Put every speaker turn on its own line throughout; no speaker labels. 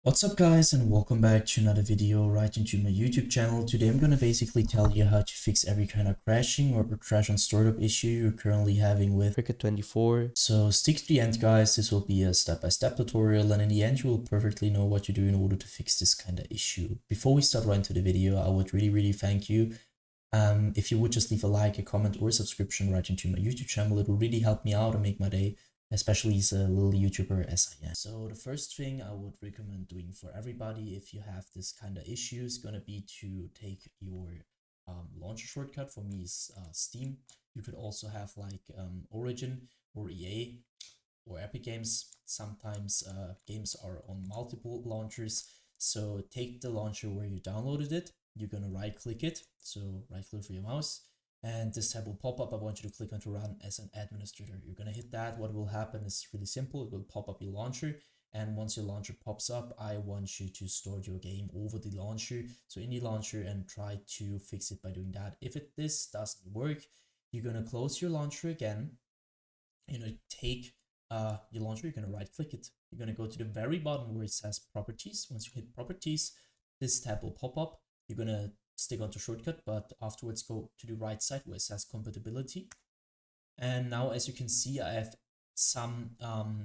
What's up guys, and welcome back to another video right into my YouTube channel. Today I'm gonna basically tell you how to fix every kind of crashing or crash on startup issue you're currently having with Cricket 24. So stick to the end guys, this will be a step-by-step tutorial, and in the end you will perfectly know what to do in order to fix this kind of issue. Before we start right into the video, I would really thank you if you would just leave a like, a comment, or a subscription right into my YouTube channel. It will really help me out and make my day, especially as a little YouTuber as I am. So the first thing I would recommend doing for everybody if you have this kind of issue is gonna be to take your launcher shortcut. For me is Steam. You could also have like Origin or EA or Epic Games. Sometimes games are on multiple launchers. So take the launcher where you downloaded it. You're gonna right click it. So right click for your mouse. And this tab will pop up. I want you to click on to run as an administrator. You're gonna hit that. What will happen is really simple. It will pop up your launcher. And once your launcher pops up, I want you to start your game over the launcher. So in the launcher and try to fix it by doing that. If this doesn't work, you're gonna close your launcher again. You're gonna take your launcher, you're gonna right click it. You're gonna go to the very bottom where it says properties. Once you hit properties, this tab will pop up. You're gonna stick onto shortcut, but afterwards go to the right side where it says compatibility. And now as you can see, I have some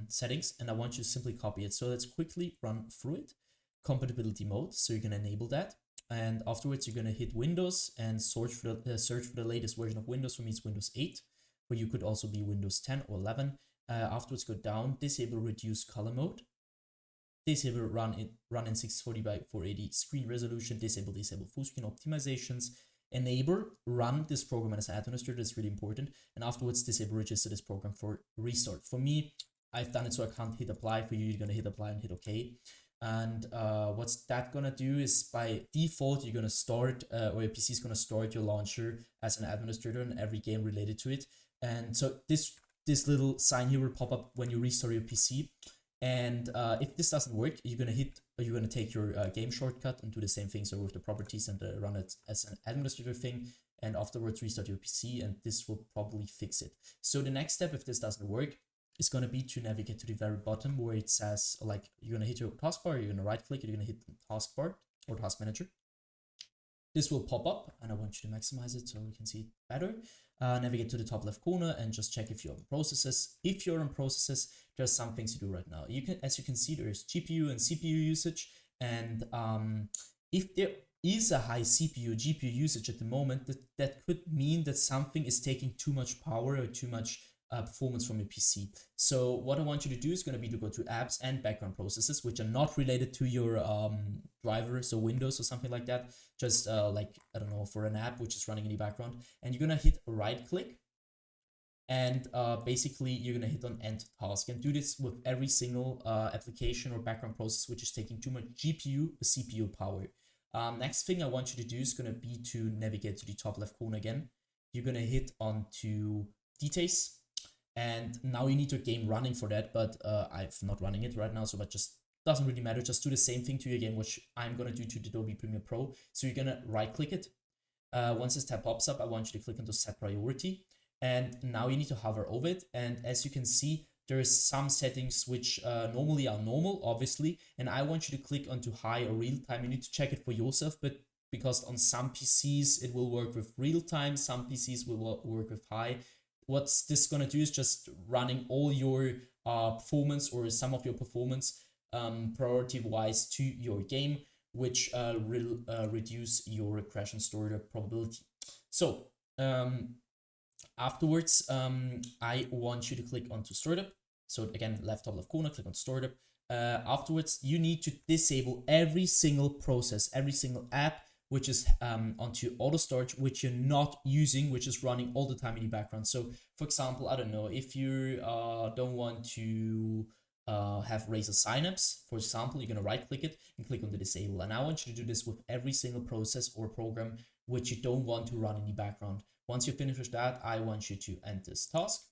settings and I want you to simply copy it. So let's quickly run through it. Compatibility mode, so you're gonna enable that. And afterwards you're gonna hit Windows and search for the latest version of Windows. For me it's Windows 8, but you could also be Windows 10 or 11. Afterwards go down, disable reduce color mode. Disable run in 640 by 480 screen resolution. Disable full screen optimizations. Enable run this program as an administrator. That's really important. And afterwards disable register this program for restart. For me, I've done it so I can't hit apply. For you, you're gonna hit apply and hit OK. And what's that gonna do is by default you're gonna start or your PC is gonna start your launcher as an administrator in every game related to it. And so this little sign here will pop up when you restart your PC. And if this doesn't work, you're gonna take your game shortcut and do the same thing. So with the properties and run it as an administrator thing, and afterwards restart your PC, and this will probably fix it. So the next step, if this doesn't work, is gonna be to navigate to the very bottom where it says, like, you're gonna hit your taskbar, you're gonna right click, you're gonna hit the taskbar or task manager. This will pop up, and I want you to maximize it so we can see it better. Navigate to the top left corner and just check if you're on processes. If you're on processes, there's some things to do right now. As you can see, there's GPU and CPU usage, and if there is a high CPU GPU usage at the moment, that could mean that something is taking too much power or too much performance from your PC. So what I want you to do is going to be to go to apps and background processes, which are not related to your driver, so Windows or something like that. Just like, I don't know, for an app which is running in the background, and you're going to hit right click. And basically you're going to hit on end task and do this with every single application or background process which is taking too much GPU or CPU power. Next thing I want you to do is going to be to navigate to the top left corner again. You're going to hit onto details. And now you need your game running for that, but I'm not running it right now, so that just doesn't really matter. Just do the same thing to your game, which I'm gonna do to Adobe Premiere Pro. So you're gonna right click it. Once this tab pops up, I want you to click onto set priority. And now you need to hover over it. And as you can see, there is some settings which normally are normal, obviously. And I want you to click onto high or real time. You need to check it for yourself, but because on some PCs it will work with real time, some PCs will work with high. What's this gonna do is just running all your performance or some of your performance priority wise to your game, which will reduce your crash and startup probability. So afterwards, I want you to click onto startup. So again, left top left corner, click on startup. Afterwards, you need to disable every single process, every single app which is onto auto start, which you're not using, which is running all the time in the background. So for example, I don't know, if you don't want to have Razer Synapse, for example, you're gonna right click it and click on the disable. And I want you to do this with every single process or program which you don't want to run in the background. Once you finish with that, I want you to end this task.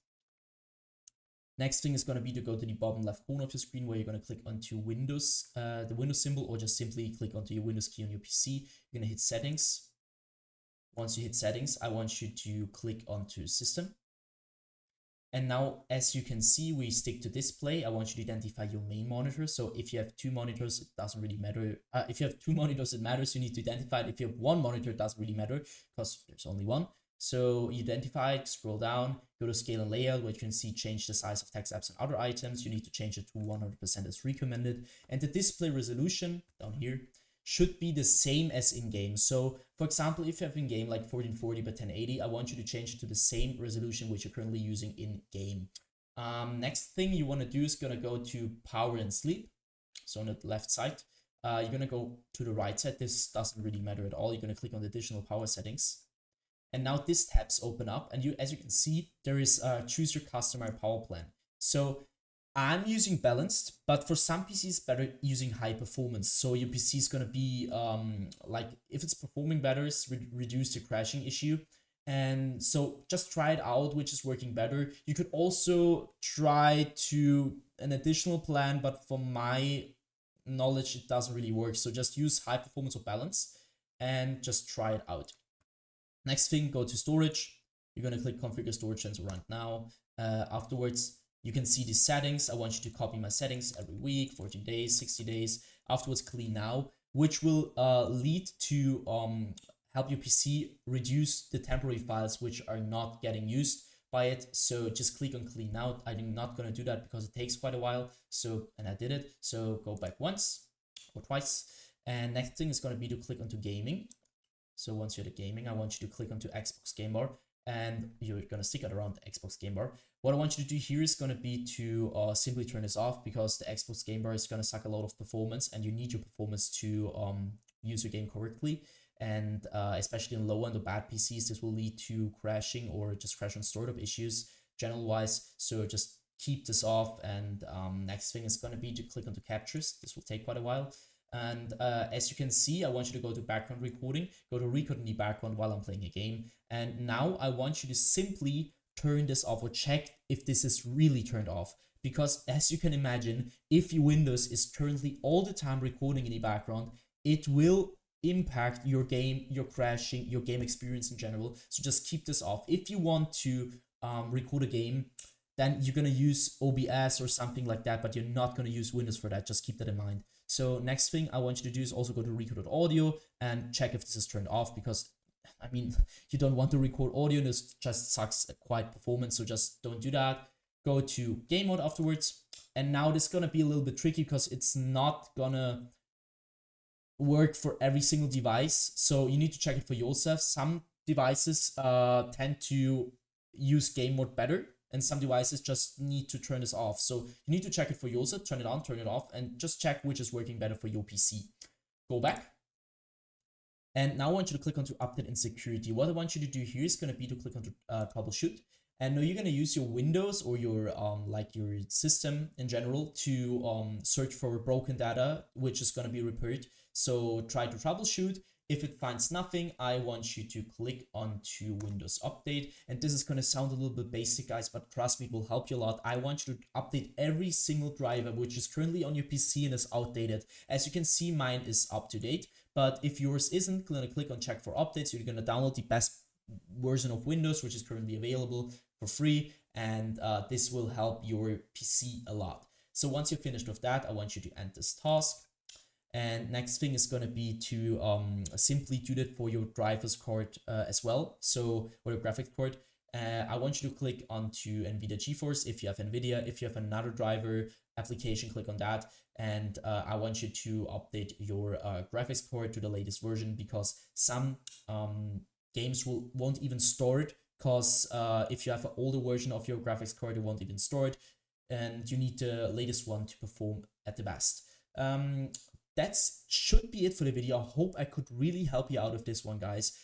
Next thing is going to be to go to the bottom left corner of your screen where you're going to click onto Windows, the Windows symbol, or just simply click onto your Windows key on your PC. You're going to hit settings. Once you hit settings, I want you to click onto system. And now, as you can see, we stick to display. I want you to identify your main monitor. So if you have two monitors, it doesn't really matter. If you have two monitors, it matters. You need to identify it. If you have one monitor, it doesn't really matter because there's only one. So you identify it, scroll down, go to scale and layout, where you can see change the size of text, apps, and other items. You need to change it to 100% as recommended. And the display resolution down here should be the same as in-game. So for example, if you have in-game like 1440 by 1080, I want you to change it to the same resolution which you're currently using in-game. Next thing you want to do is going to go to power and sleep. So on the left side, you're going to go to the right side. This doesn't really matter at all. You're going to click on the additional power settings. And now this tabs open up, and as you can see, there is choose your customer power plan. So I'm using balanced, but for some PCs better using high performance. So your PC is gonna be like, if it's performing better, it's reduce the crashing issue. And so just try it out, which is working better. You could also try to an additional plan, but from my knowledge, it doesn't really work. So just use high performance or balance and just try it out. Next thing, go to storage. You're gonna click configure storage sensor right now. Afterwards, you can see the settings. I want you to copy my settings every week, 14 days, 60 days. Afterwards, clean now, which will lead to help your PC reduce the temporary files which are not getting used by it. So just click on clean now. I'm not gonna do that because it takes quite a while. So, and I did it. So go back once or twice. And next thing is gonna be to click onto gaming. So once you're at gaming, I want you to click onto Xbox Game Bar, and you're going to stick it around the Xbox Game Bar. What I want you to do here is going to be to simply turn this off, because the Xbox Game Bar is going to suck a lot of performance, and you need your performance to use your game correctly. And especially in low end or bad PCs, this will lead to crashing or just crash on startup issues general wise. So just keep this off. And next thing is going to be to click onto captures. This will take quite a while. And as you can see, I want you to go to background recording, go to record in the background while I'm playing a game. And now I want you to simply turn this off, or check if this is really turned off. Because as you can imagine, if your Windows is currently all the time recording in the background, it will impact your game, your crashing, your game experience in general. So just keep this off. If you want to record a game, then you're going to use OBS or something like that, but you're not going to use Windows for that. Just keep that in mind. So next thing I want you to do is also go to record audio and check if this is turned off, because I mean, you don't want to record audio. This just sucks quite performance. So just don't do that. Go to game mode afterwards. And now this is going to be a little bit tricky because it's not gonna work for every single device. So you need to check it for yourself. Some devices tend to use game mode better, and some devices just need to turn this off. So you need to check it for yourself, turn it on, turn it off, and just check which is working better for your PC. Go back. And now I want you to click onto update and security. What I want you to do here is going to be to click onto troubleshoot. And now you're going to use your Windows or your like your system in general to search for broken data, which is going to be repaired. So try to troubleshoot. If it finds nothing, I want you to click onto Windows Update. And this is going to sound a little bit basic, guys, but trust me, it will help you a lot. I want you to update every single driver which is currently on your PC and is outdated. As you can see, mine is up to date. But if yours isn't, going to click on check for updates. You're going to download the best version of Windows, which is currently available for free. And this will help your PC a lot. So once you're finished with that, I want you to end this task. And next thing is going to be to simply do that for your driver's card as well. So, or your graphics card. I want you to click onto NVIDIA GeForce if you have NVIDIA. If you have another driver application, click on that. And I want you to update your graphics card to the latest version, because some games won't even store it. Because if you have an older version of your graphics card, it won't even store it. And you need the latest one to perform at the best. That should be it for the video. I hope I could really help you out with this one, guys.